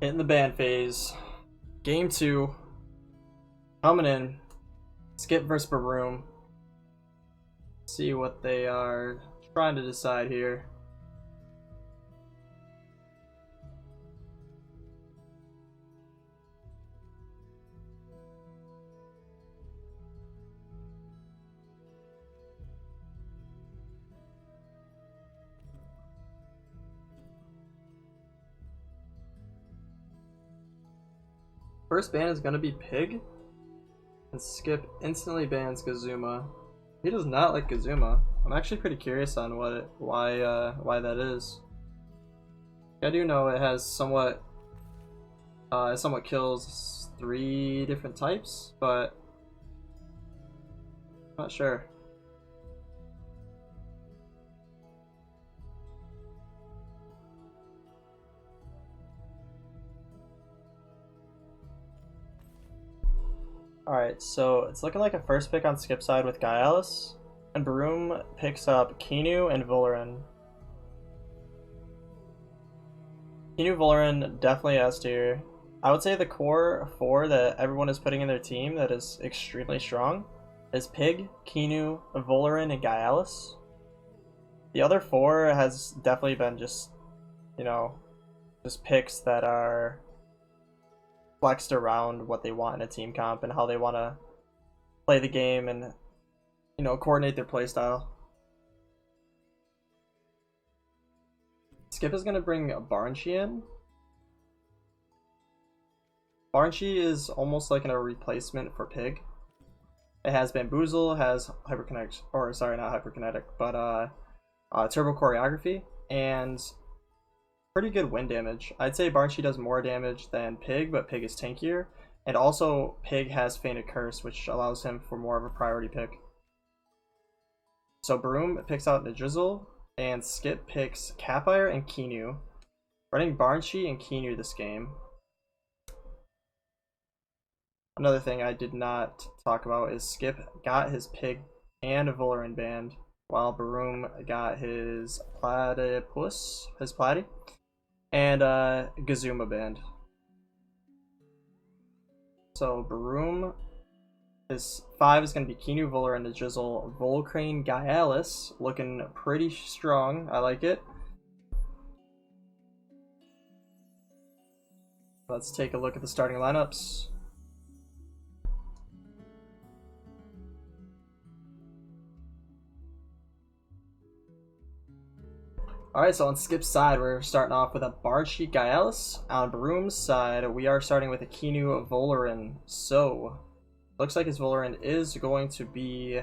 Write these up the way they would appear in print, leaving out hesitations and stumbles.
Hitting the ban phase. Game 2. Coming in. Skip versus Baroom. See what they are trying to decide here. First ban is gonna be Pig, and Skip instantly bans Gazuma. He does not like Gazuma. I'm actually pretty curious on why that is. I do know it has somewhat kills 3 different types, but I'm not sure. Alright, so it's looking like a first pick on Skip side with Gaialis, and Baroom picks up Kinu and Volarin. Kinu Volarin definitely S tier. I would say the core 4 that everyone is putting in their team that is extremely strong is Pig, Kinu, Volarin, and Gaialis. The other 4 has definitely been just picks that are flexed around what they want in a team comp and how they want to play the game and coordinate their playstyle. Skip is going to bring Barnshi in. Barnshi is almost like a replacement for Pig. It has Bamboozle, has Hyperkinetic, or sorry, not Hyperkinetic, but Turbo Choreography, and pretty good wind damage. I'd say Barnshi does more damage than Pig, but Pig is tankier. And also, Pig has Fainted Curse, which allows him for more of a priority pick. So Baroom picks out Drizzle, and Skip picks Capire and Kinu. Running Barnshi and Kinu this game. Another thing I did not talk about is Skip got his Pig and Volarin banned, while Baroom got his Platypus, and Gazuma banned. So Baroom, his 5 is going to be Kinu, Volarin, the Drizzle, Volcrane, Gaialis, looking pretty strong. I like it. Let's take a look at the starting lineups. Alright, so on Skip's side, we're starting off with a Barnshi Gaialis. On Baroom's side, we are starting with a Kinu Volarin. So, looks like his Volarin is going to be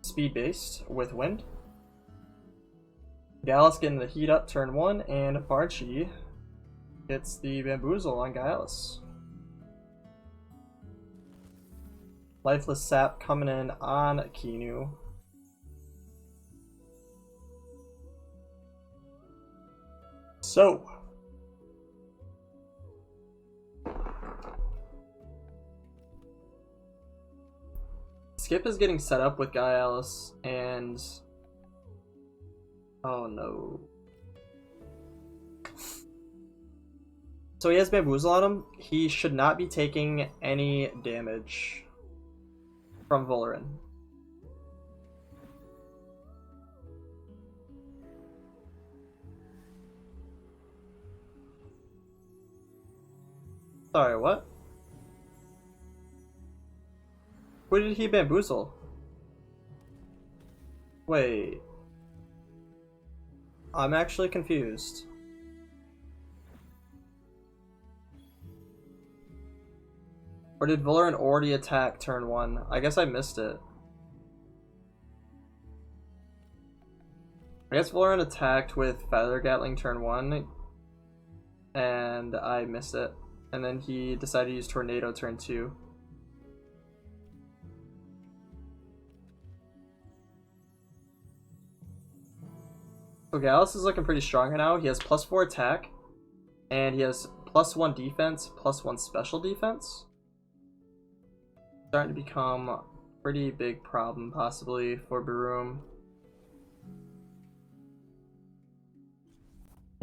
speed-based with wind. Gaialis getting the heat up turn 1, and Barnshi gets the Bamboozle on Gaialis. Lifeless Sap coming in on Kinu. So, Skip is getting set up with Gaialis, and oh no. So he has Bamboozle on him. He should not be taking any damage from Volarin. Sorry, what? Who did he bamboozle? Wait. I'm actually confused. Or did Volarin already attack turn 1? I guess I missed it. I guess Volarin attacked with Feather Gatling turn 1, and I missed it. And then he decided to use Tornado turn 2. So Gaialis is looking pretty strong right now. He has +4 attack, and he has +1 defense, +1 special defense. Starting to become a pretty big problem possibly for Baroom.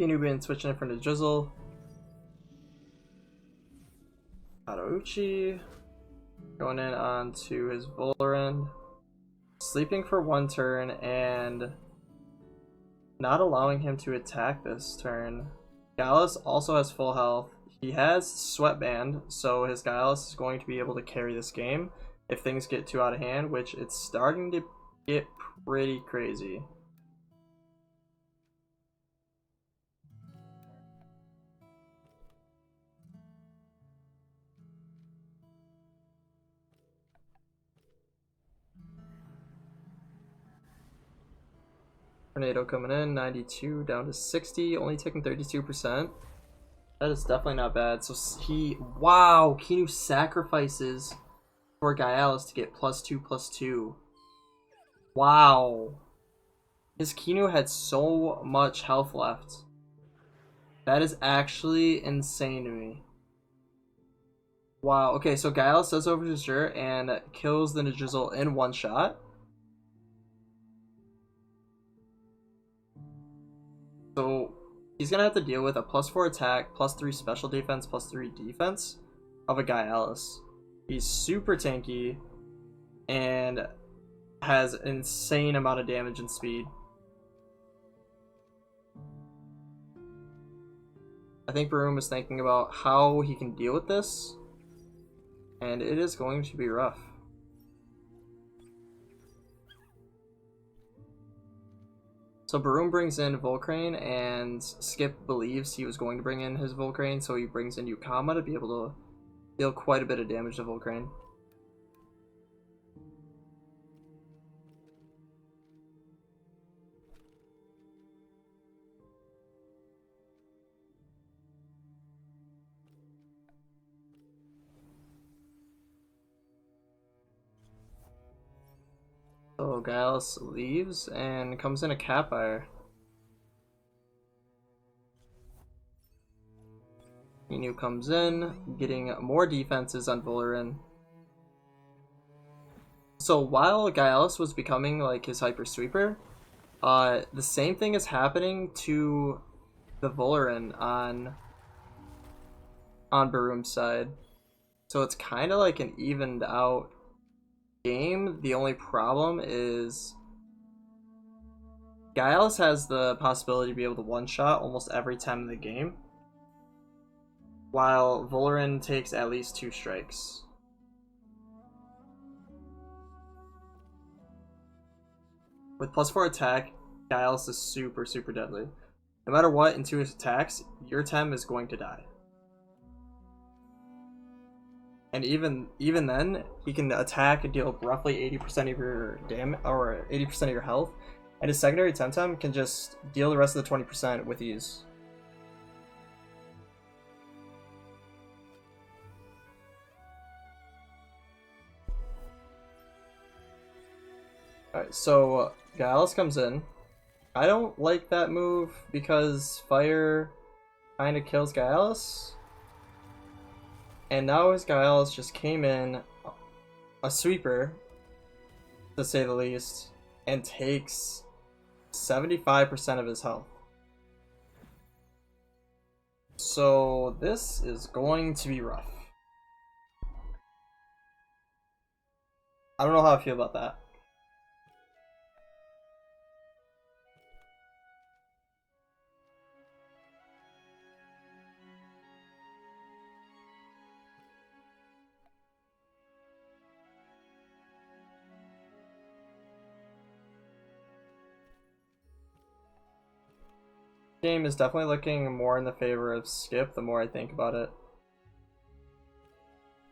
Kinu been switching in for the Jizzle. Adouchi going in onto his Voldaren. Sleeping for one turn and not allowing him to attack this turn. Gallus also has full health. He has Sweatband, so his Gallus is going to be able to carry this game if things get too out of hand, which it's starting to get pretty crazy. Tornado coming in, 92 down to 60, only taking 32%. That is definitely not bad. So wow, Kinu sacrifices for Gaialis to get +2/+2. Wow. His Kinu had so much health left. That is actually insane to me. Wow, okay, so Gaialis does Overture and kills the Nijizzle in one shot. So he's gonna have to deal with a +4 attack, +3 special defense, +3 defense of a Gaialis. He's super tanky and has an insane amount of damage and speed. I think Baroom is thinking about how he can deal with this, and it is going to be rough. So Baroom brings in Volcrane, and Skip believes he was going to bring in his Volcrane, so he brings in Yukama to be able to deal quite a bit of damage to Volcrane. So Gaialis leaves and comes in a Catfire. Inu comes in, getting more defenses on Voldaren. So while Gaialis was becoming like his Hyper Sweeper, the same thing is happening to the Voldaren on Baroom's side. So it's kind of like an evened out game. The only problem is Gaialis has the possibility to be able to one-shot almost every time in the game, while Voldaren takes at least 2 strikes. With +4 attack, Gaialis is super deadly. No matter what, into his attacks, your Tem is going to die. And even then, he can attack and deal roughly 80% of your damage, or 80% of your health, and his secondary Temtem can just deal the rest of the 20% with ease. Alright, so Gaialis comes in. I don't like that move because fire kind of kills Gaialis. And now his Gaialis just came in, a sweeper, to say the least, and takes 75% of his health. So this is going to be rough. I don't know how I feel about that. Game is definitely looking more in the favor of Skip the more I think about it.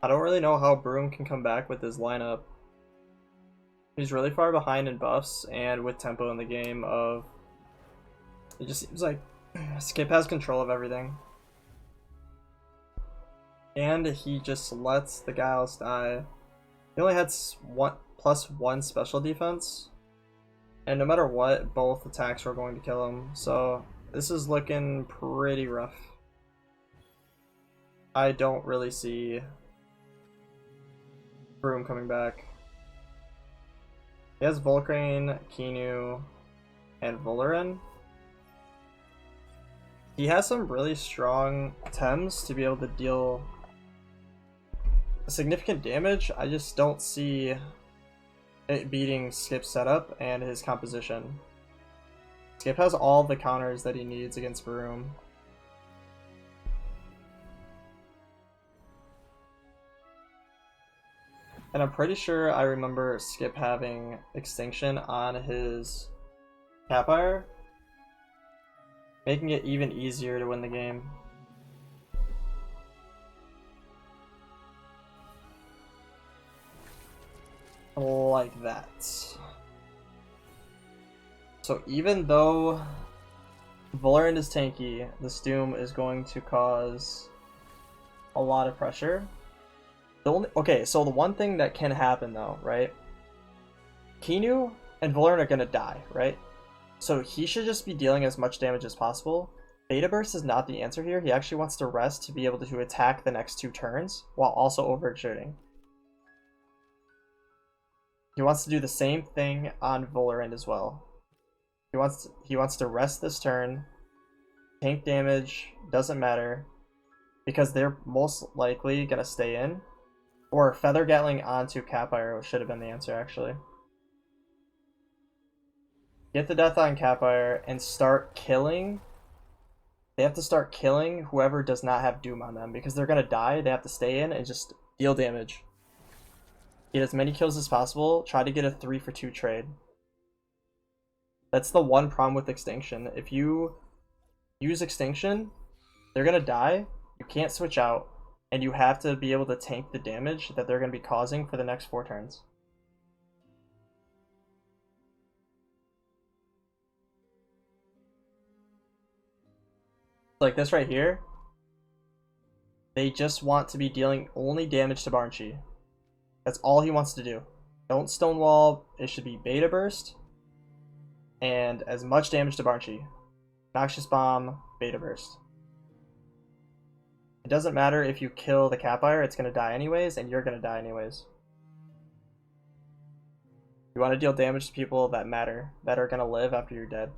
I don't really know how Baroom can come back with his lineup. He's really far behind in buffs and with tempo in the game of... It just seems like Skip has control of everything. And he just lets the Gaialis die. He only had +1 special defense. And no matter what, both attacks were going to kill him, so... This is looking pretty rough. I don't really see Baroom coming back. He has Volcrane, Kinu, and Voldaren. He has some really strong Tems to be able to deal significant damage. I just don't see it beating Skip's setup and his composition. Skip has all the counters that he needs against Baroom. And I'm pretty sure I remember Skip having Extinction on his Capire, making it even easier to win the game. Like that. So even though Valorant is tanky, this Doom is going to cause a lot of pressure. Okay, so the one thing that can happen though, right? Kinu and Valorant are gonna die, right? So he should just be dealing as much damage as possible. Beta Burst is not the answer here. He actually wants to rest to be able to attack the next 2 turns while also overexerting. He wants to do the same thing on Valorant as well. He wants to rest this turn, tank damage, doesn't matter, because they're most likely gonna stay in. Or Feather Gatling onto Capire should have been the answer, actually. Get the death on Capire and start killing. They have to start killing whoever does not have Doom on them, because they're gonna die. They have to stay in and just deal damage. Get as many kills as possible. Try to get a 3-for-2 trade. That's the one problem with Extinction. If you use Extinction, they're gonna die. You can't switch out. And you have to be able to tank the damage that they're going to be causing for the next 4 turns. Like this right here. They just want to be dealing only damage to Barnshee. That's all he wants to do. Don't Stonewall. It should be Beta Burst. And as much damage to Barnshee. Noxious Bomb, Beta Burst. It doesn't matter if you kill the Capire, it's going to die anyways, and you're going to die anyways. You want to deal damage to people that matter, that are going to live after you're dead.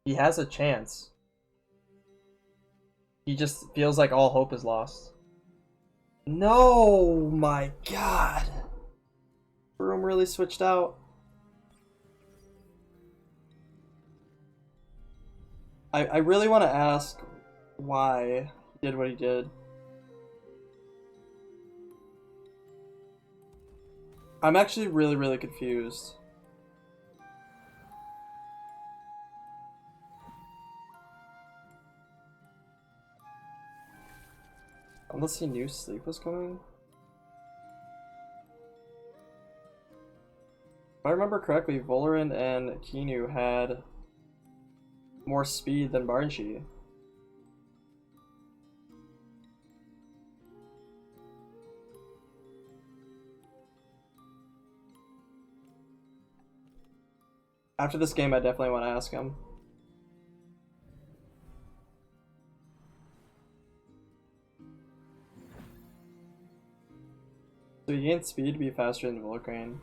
He has a chance. He just feels like all hope is lost. No, my god. Baroom really switched out. I really want to ask why he did what he did. I'm actually really confused. Unless he knew sleep was coming. If I remember correctly, Valorant and Kinu had more speed than Barnshee. After this game, I definitely want to ask him. So you gain speed to be faster than Volcrane.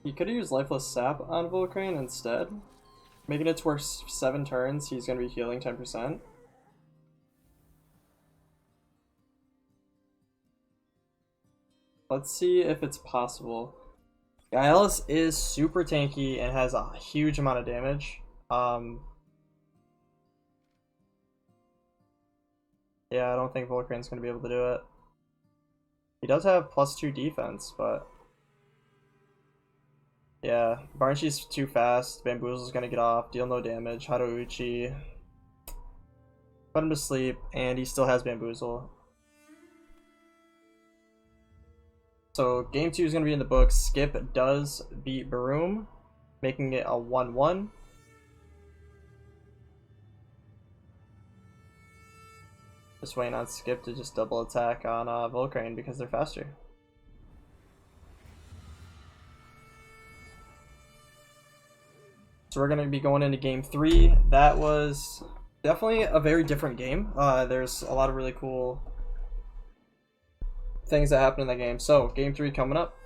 He could have used Lifeless Sap on Volcrane instead, making it to where 7 turns he's going to be healing 10%. Let's see if it's possible. Gaialis is super tanky and has a huge amount of damage. Yeah, I don't think Volcrane's going to be able to do it. He does have +2 defense, but... yeah, Barnshee's too fast, Bamboozle's going to get off, deal no damage, Hadouchi. Put him to sleep, and he still has Bamboozle. So game 2 is going to be in the books. Skip does beat Baroom, making it a 1-1. Just waiting on Skip to just double attack on Volcrane because they're faster. So we're going to be going into game 3. That was definitely a very different game. There's a lot of really cool things that happen in the game. So game 3 coming up.